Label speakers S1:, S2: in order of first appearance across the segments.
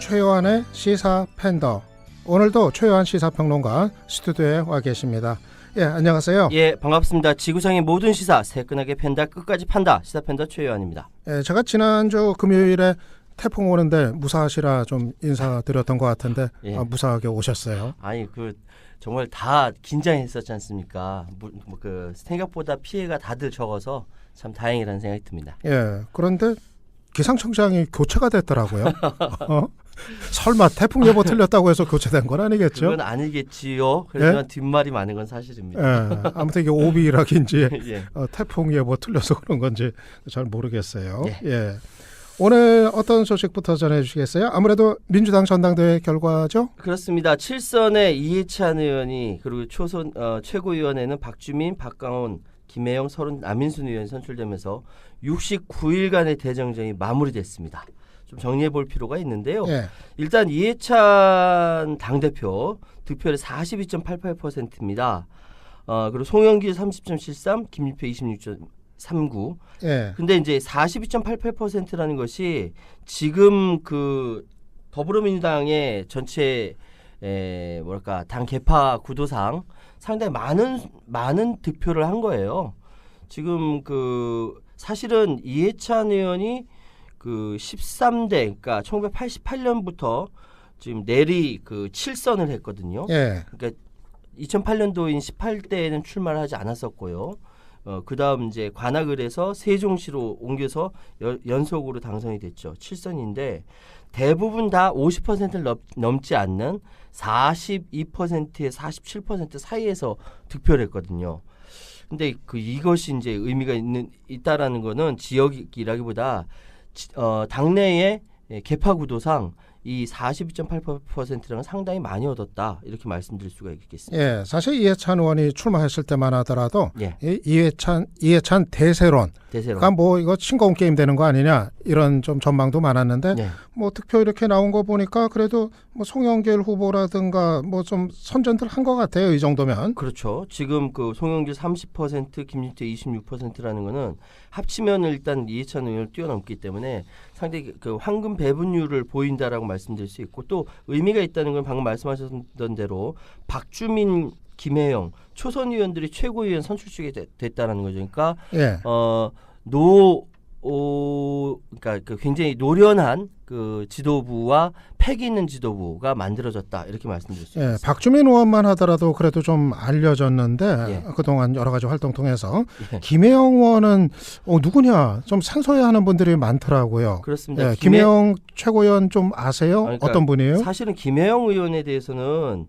S1: 최요한의 시사 팬더. 오늘도 최요한 시사평론가 스튜디오에 와 계십니다. 예, 안녕하세요.
S2: 예, 반갑습니다. 지구상의 모든 시사 새끈하게 팬다 끝까지 판다 시사팬더 최요한입니다.
S1: 예, 제가 지난주 금요일에 태풍 오는데 무사하시라 좀 인사드렸던 것 같은데
S2: 예.
S1: 무사하게 오셨어요.
S2: 아니 정말 다 긴장했었지 않습니까? 생각보다 피해가 다들 적어서 참 다행이라는 생각이 듭니다.
S1: 예, 그런데 기상청장이 교체가 됐더라고요. 설마 태풍 예보 틀렸다고 해서 교체된 건 아니겠죠?
S2: 그건 아니겠지요. 그렇지만 뒷말이 많은 건 사실입니다.
S1: 예, 아무튼 이게 오비락인지
S2: 예.
S1: 태풍 예보 틀려서 그런 건지 잘 모르겠어요.
S2: 예.
S1: 예. 오늘 어떤 소식부터 전해주시겠어요? 아무래도 민주당 전당대회 결과죠?
S2: 그렇습니다. 7선의 이해찬 의원이 그리고 초선 최고위원회는 박주민, 박강원, 김혜영, 서른 남인순 의원이 선출되면서 69일간의 대정전이 마무리됐습니다. 좀 정리해 볼 필요가 있는데요.
S1: 예.
S2: 일단 이해찬 당대표 득표율이 42.88%입니다. 그리고 송영길 30.73, 김유표 26.39.
S1: 예.
S2: 근데 이제 42.88%라는 것이 지금 그 더불어민주당의 전체 당 개파 구도상 상당히 많은 득표를 한 거예요. 지금 사실은 이해찬 의원이 13대, 그러니까 1988년부터 지금 내리 7선을 했거든요.
S1: 예.
S2: 그러니까 2008년도인 18대에는 출마를 하지 않았었고요. 그다음 이제 관악을 해서 세종시로 옮겨서 연속으로 당선이 됐죠. 7선인데 대부분 다 50%를 넘지 않는 42%에 47% 사이에서 득표를 했거든요. 근데 이것이 이제 의미가 있다라는 거는 지역이라기보다 당내의 개파 구도상 이 42.8%는 상당히 많이 얻었다 이렇게 말씀드릴 수가 있겠습니다.
S1: 예, 사실 이해찬 의원이 출마했을 때만 하더라도
S2: 예.
S1: 이해찬 대세론. 그러니까 뭐 이거 싱거운 게임 되는 거 아니냐 이런 좀 전망도 많았는데
S2: 네.
S1: 뭐 득표 이렇게 나온 거 보니까 그래도 뭐 송영길 후보라든가 뭐 좀 선전들 한 것 같아요. 이 정도면.
S2: 그렇죠. 지금 송영길 30%, 김진태 26%라는 거는 합치면 일단 이해찬 의원을 뛰어넘기 때문에 상당히 황금 배분율을 보인다라고 말씀드릴 수 있고 또 의미가 있다는 건 방금 말씀하셨던 대로 박주민, 김혜영 초선 의원들이 최고위원 선출직이 됐다는 거죠. 그러니까
S1: 예.
S2: 그러니까 굉장히 노련한 지도부와 패기 있는 지도부가 만들어졌다 이렇게 말씀드릴 수 있습니다.
S1: 예, 박주민 의원만 하더라도 그래도 좀 알려졌는데
S2: 예.
S1: 그동안 여러 가지 활동 통해서
S2: 예.
S1: 김혜영 의원은 누구냐 좀 생소해하는 분들이 많더라고요.
S2: 그렇습니다.
S1: 예, 김혜영 최고위원 좀 아세요?
S2: 그러니까
S1: 어떤 분이에요?
S2: 사실은 김혜영 의원에 대해서는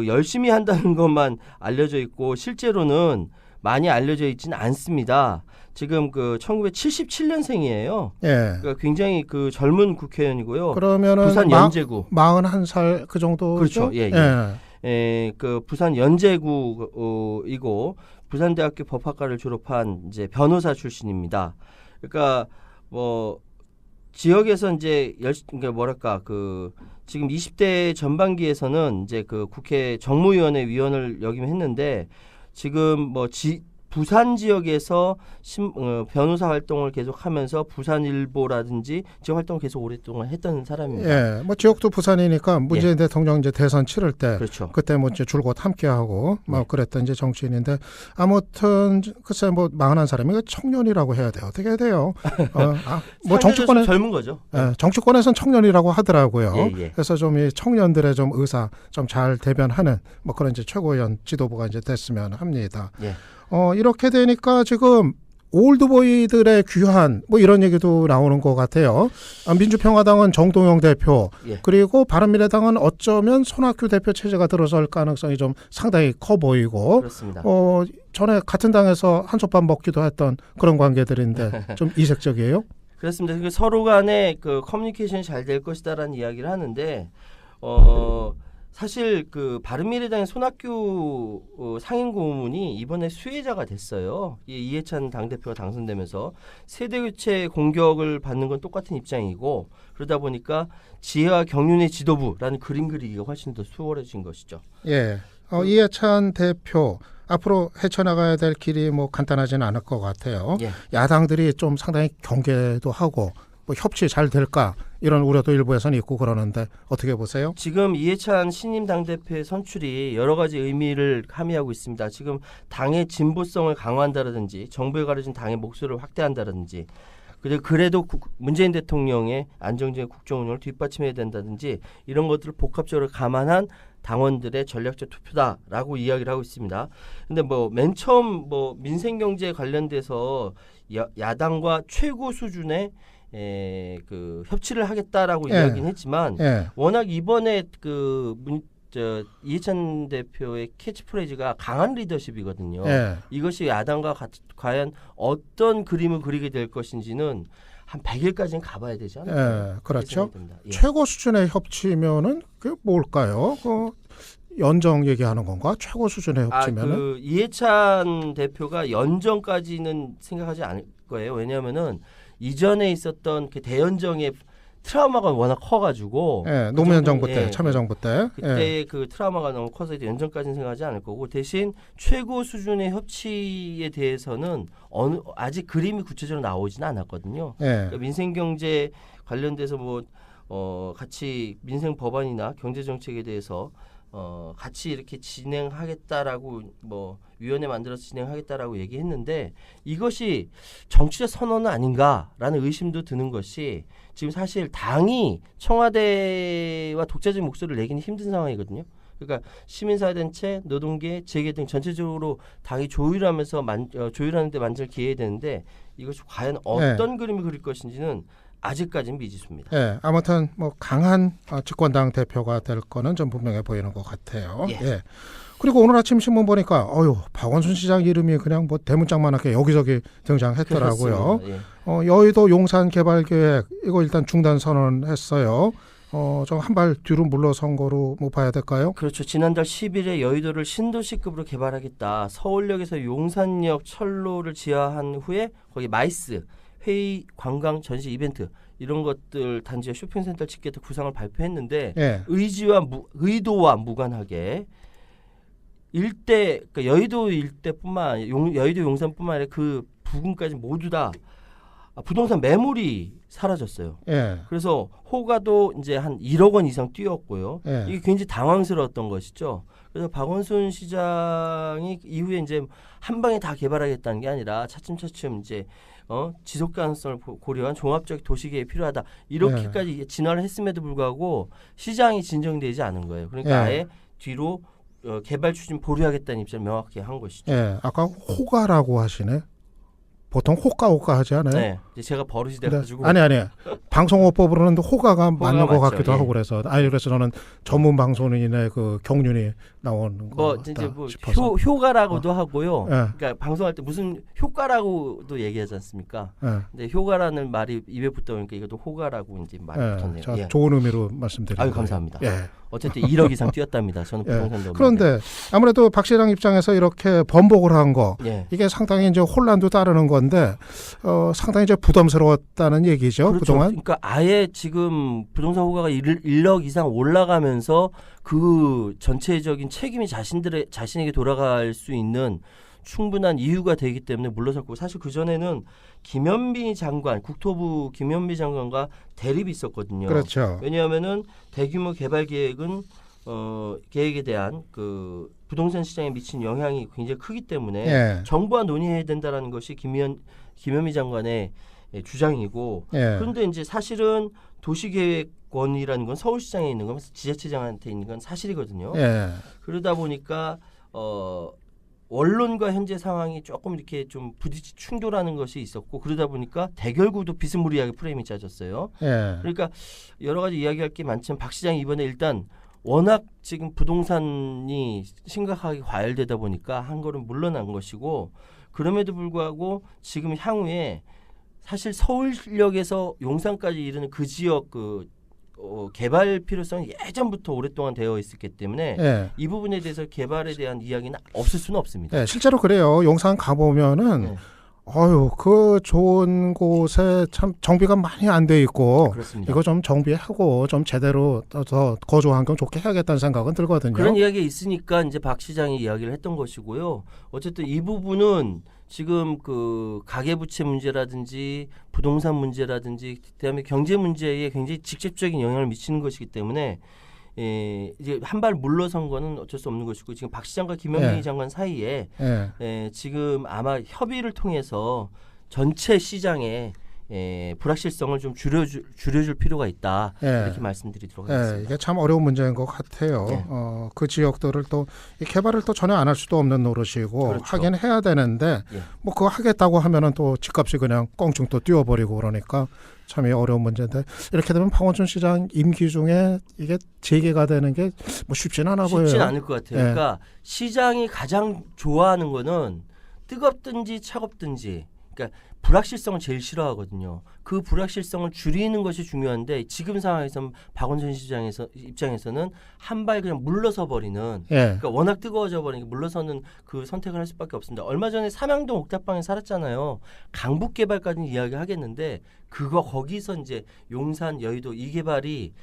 S2: 열심히 한다는 것만 알려져 있고 실제로는 많이 알려져 있지는 않습니다. 지금 1977년생이에요.
S1: 예.
S2: 그러니까 굉장히 젊은 국회의원이고요.
S1: 그러면은
S2: 부산 연제구
S1: 41살 그 정도.
S2: 그렇죠. 예. 부산 연제구이고 부산대학교 법학과를 졸업한 이제 변호사 출신입니다. 그러니까 지역에서 이제 지금 20대 전반기에서는 이제 국회 정무위원회 위원을 역임을 했는데 지금 부산 지역에서 변호사 활동을 계속하면서 부산일보라든지 지역 활동을 계속 오랫동안 했던 사람입니다.
S1: 예, 지역도 부산이니까 문재인 대통령 이제 대선 치를 때,
S2: 그렇죠.
S1: 그때 이제 줄곧 함께하고
S2: 네.
S1: 그랬던 이제 정치인인데 아무튼 글쎄 41사람이 청년이라고 해야 돼요. 어떻게 해야 돼요? 정치권에
S2: 젊은 거죠.
S1: 정치권에선 청년이라고 하더라고요.
S2: 예.
S1: 그래서 좀 이 청년들의 좀 의사 좀 잘 대변하는 그런 이제 최고위원 지도부가 이제 됐으면 합니다.
S2: 예.
S1: 이렇게 되니까 지금 올드보이들의 귀환 이런 얘기도 나오는 것 같아요. 민주평화당은 정동영 대표
S2: 예.
S1: 그리고 바른미래당은 어쩌면 손학규 대표 체제가 들어설 가능성이 좀 상당히 커 보이고
S2: 그렇습니다.
S1: 전에 같은 당에서 한솥밥 먹기도 했던 그런 관계들인데 좀 이색적이에요.
S2: 그렇습니다. 서로 간에 커뮤니케이션이 잘 될 것이다라는 이야기를 하는데 사실 바른미래당의 손학규 상임고문이 이번에 수혜자가 됐어요. 이해찬 당대표가 당선되면서 세대교체 공격을 받는 건 똑같은 입장이고 그러다 보니까 지혜와 경륜의 지도부라는 그림 그리기가 훨씬 더 수월해진 것이죠.
S1: 예, 이해찬 대표 앞으로 헤쳐나가야 될 길이 간단하지는 않을 것 같아요.
S2: 예.
S1: 야당들이 좀 상당히 경계도 하고 뭐 협치 잘 될까 이런 우려도 일부에서는 있고 그러는데 어떻게 보세요?
S2: 지금 이해찬 신임 당대표의 선출이 여러 가지 의미를 함의하고 있습니다. 지금 당의 진보성을 강화한다라든지 정부에 가려진 당의 목소리를 확대한다라든지 그래도 문재인 대통령의 안정적인 국정운영을 뒷받침해야 된다든지 이런 것들을 복합적으로 감안한 당원들의 전략적 투표다라고 이야기를 하고 있습니다. 근데 뭐 맨 처음 뭐 민생경제 관련돼서 야당과 최고 수준의 그 협치를 하겠다라고 이야기는 했지만 워낙 이번에 이해찬 대표의 캐치프레이즈가 강한 리더십이거든요. 이것이 야당과 과연 어떤 그림을 그리게 될 것인지는 한 100일까지는 가봐야 되지 않을까요?
S1: 그렇죠. 최고 수준의 협치면은 그게 뭘까요? 연정 얘기하는 건가? 최고 수준의 협치면은?
S2: 이해찬 대표가 연정까지는 생각하지 않을 거예요. 왜냐하면은 이전에 있었던 그 대연정의 트라우마가 워낙 커가지고
S1: 노무현 정부 때, 참여정부 때
S2: 그때 그 트라우마가 너무 커서 연정까지는 생각하지 않을 거고 대신 최고 수준의 협치에 대해서는 아직 그림이 구체적으로 나오지는 않았거든요. 그러니까 민생경제 관련돼서 같이 민생 법안이나 경제 정책에 대해서 같이 이렇게 진행하겠다라고 위원회 만들어서 진행하겠다라고 얘기했는데 이것이 정치적 선언은 아닌가라는 의심도 드는 것이 지금 사실 당이 청와대와 독자적인 목소리를 내기는 힘든 상황이거든요. 그러니까 시민사회단체, 노동계, 재계 등 전체적으로 당이 조율하는 데 만들 기회야 되는데 이것이 과연 어떤 그림을 그릴 것인지는 아직까지는 미지수입니다.
S1: 아무튼 강한 집권당 대표가 될 거는 좀 분명해 보이는 것 같아요. 그리고 오늘 아침 신문 보니까 박원순 시장 이름이 그냥 대문짝만하게 여기저기 등장했더라고요. 여의도 용산 개발 계획 이거 일단 중단 선언했어요. 좀 한 발 뒤로 물러선 거로 봐야 될까요?
S2: 그렇죠. 지난달 10일에 여의도를 신도시급으로 개발하겠다. 서울역에서 용산역 철로를 지하한 후에 거기 마이스 회의, 관광, 전시, 이벤트 이런 것들 단지와 쇼핑센터 짓겠다 구상을 발표했는데 의도와 무관하게 일대 그러니까 여의도 일대뿐만 여의도 용산뿐만 아니라 그 부근까지 모두 다 부동산 매물이 사라졌어요. 그래서 호가도 이제 한 1억 원 이상 뛰었고요. 이게 굉장히 당황스러웠던 것이죠. 그래서 박원순 시장이 이후에 이제 한 방에 다 개발하겠다는 게 아니라 차츰차츰 이제 지속 가능성을 고려한 종합적 도시계획이 필요하다. 이렇게까지 진화를 했음에도 불구하고 시장이 진정되지 않은 거예요. 그러니까 아예 뒤로 개발 추진 보류하겠다는 입장을 명확히 한 것이죠.
S1: 아까 호가라고 하시네. 보통 호가 하지 않아요?
S2: 네. 이제 제가 버릇이 돼가지고.
S1: 아니. 방송어법으로는 호가가 맞는 것
S2: 맞죠.
S1: 같기도 하고 그래서. 그래서 저는 전문 방송인의 그 경륜이 나오는 거
S2: 이제
S1: 싶어서.
S2: 효과라고도 하고요. 그러니까 방송할 때 무슨 효과라고도 얘기하지 않습니까? 근데 효과라는 말이 입에 붙다 보니까 이것도 호가라고 이제 말이 붙었네요.
S1: 자, 좋은 의미로 말씀드립니다.
S2: 감사합니다. 어쨌든 1억 이상 뛰었답니다. 저는 부동산도
S1: 그런데 아무래도 박 시장 입장에서 이렇게 번복을 한 거 이게 상당히 이제 혼란도 따르는 건데 상당히 이제 부담스러웠다는 얘기죠.
S2: 그렇죠.
S1: 그동안.
S2: 그러니까 아예 지금 부동산 호가가 1억 이상 올라가면서 그 전체적인 책임이 자신에게 돌아갈 수 있는 충분한 이유가 되기 때문에 물러섰고 사실 그전에는 김현미 장관, 국토부 김현미 장관과 대립이 있었거든요.
S1: 그렇죠.
S2: 왜냐하면은 대규모 개발 계획은 계획에 대한 그 부동산 시장에 미친 영향이 굉장히 크기 때문에 정부와 논의해야 된다라는 것이 김현미 장관의 주장이고 그런데 이제 사실은 도시계획원이라는 건 서울시장에 있는 건 지자체장한테 있는 건 사실이거든요. 그러다 보니까 원론과 현재 상황이 조금 이렇게 좀 부딪히 충돌하는 것이 있었고 그러다 보니까 대결구도 비스무리하게 프레임이 짜졌어요. 그러니까 여러 가지 이야기할 게 많지만 박 시장이 이번에 일단 워낙 지금 부동산이 심각하게 과열되다 보니까 한 걸음 물러난 것이고 그럼에도 불구하고 지금 향후에 사실 서울역에서 용산까지 이르는 그 지역 개발 필요성이 예전부터 오랫동안 되어 있었기 때문에 이 부분에 대해서 개발에 대한 이야기는 없을 수는 없습니다.
S1: 실제로 그래요. 용산 가보면은 그 좋은 곳에 참 정비가 많이 안 돼 있고
S2: 그렇습니다.
S1: 이거 좀 정비하고 좀 제대로 더 거주 환경 좋게 해야겠다는 생각은 들거든요.
S2: 그런 이야기가 있으니까 이제 박 시장이 이야기를 했던 것이고요. 어쨌든 이 부분은 지금 그 가계부채 문제라든지 부동산 문제라든지 그다음에 경제 문제에 굉장히 직접적인 영향을 미치는 것이기 때문에 이제 한 발 물러선 거는 어쩔 수 없는 것이고 지금 박 시장과 김현미 장관 사이에 지금 아마 협의를 통해서 전체 시장에 불확실성을 좀 줄여줄 필요가 있다 이렇게 말씀드리도록 하겠습니다.
S1: 이게 참 어려운 문제인 것 같아요. 그 지역들을 또 이 개발을 또 전혀 안 할 수도 없는 노릇이고
S2: 그렇죠.
S1: 하긴 해야 되는데 뭐 그거 하겠다고 하면은 또 집값이 그냥 껑충 또 뛰어버리고 그러니까 참 어려운 문제인데 이렇게 되면 박원순 시장 임기 중에 이게 재개가 되는 게 뭐 쉽지는 않아 보여요.
S2: 쉽지는 않을 것 같아요. 그러니까 시장이 가장 좋아하는 거는 뜨겁든지 차갑든지 그러니까 불확실성을 제일 싫어하거든요. 그 불확실성을 줄이는 것이 중요한데 지금 상황에서는 박원순 시장에서 입장에서는 한 발 그냥 물러서 버리는 그러니까 워낙 뜨거워져 버리니까 물러서는 그 선택을 할 수밖에 없습니다. 얼마 전에 삼양동 옥탑방에 살았잖아요. 강북 개발까지는 이야기하겠는데 그거 거기서 이제 용산 여의도 이 개발이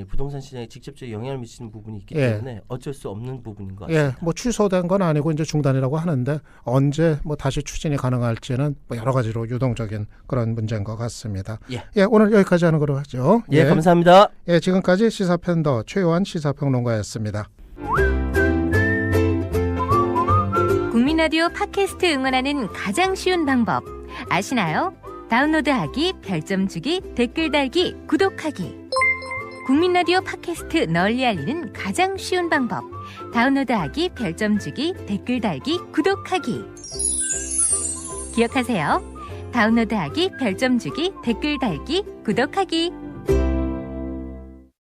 S2: 부동산 시장에 직접적인 영향을 미치는 부분이 있기 때문에 어쩔 수 없는 부분인 것 같습니다.
S1: 뭐 취소된 건 아니고 이제 중단이라고 하는데 언제 뭐 다시 추진이 가능할지는 뭐 여러 가지로 유동적인 그런 문제인 것 같습니다. 오늘 여기까지 하는 걸로 하죠.
S2: 감사합니다.
S1: 지금까지 시사팬더 최요한 시사평론가였습니다.
S3: 국민라디오 팟캐스트 응원하는 가장 쉬운 방법 아시나요? 다운로드하기, 별점 주기, 댓글 달기, 구독하기. 국민라디오 팟캐스트 널리 알리는 가장 쉬운 방법. 다운로드하기, 별점 주기, 댓글 달기, 구독하기. 기억하세요. 다운로드하기, 별점 주기, 댓글 달기, 구독하기.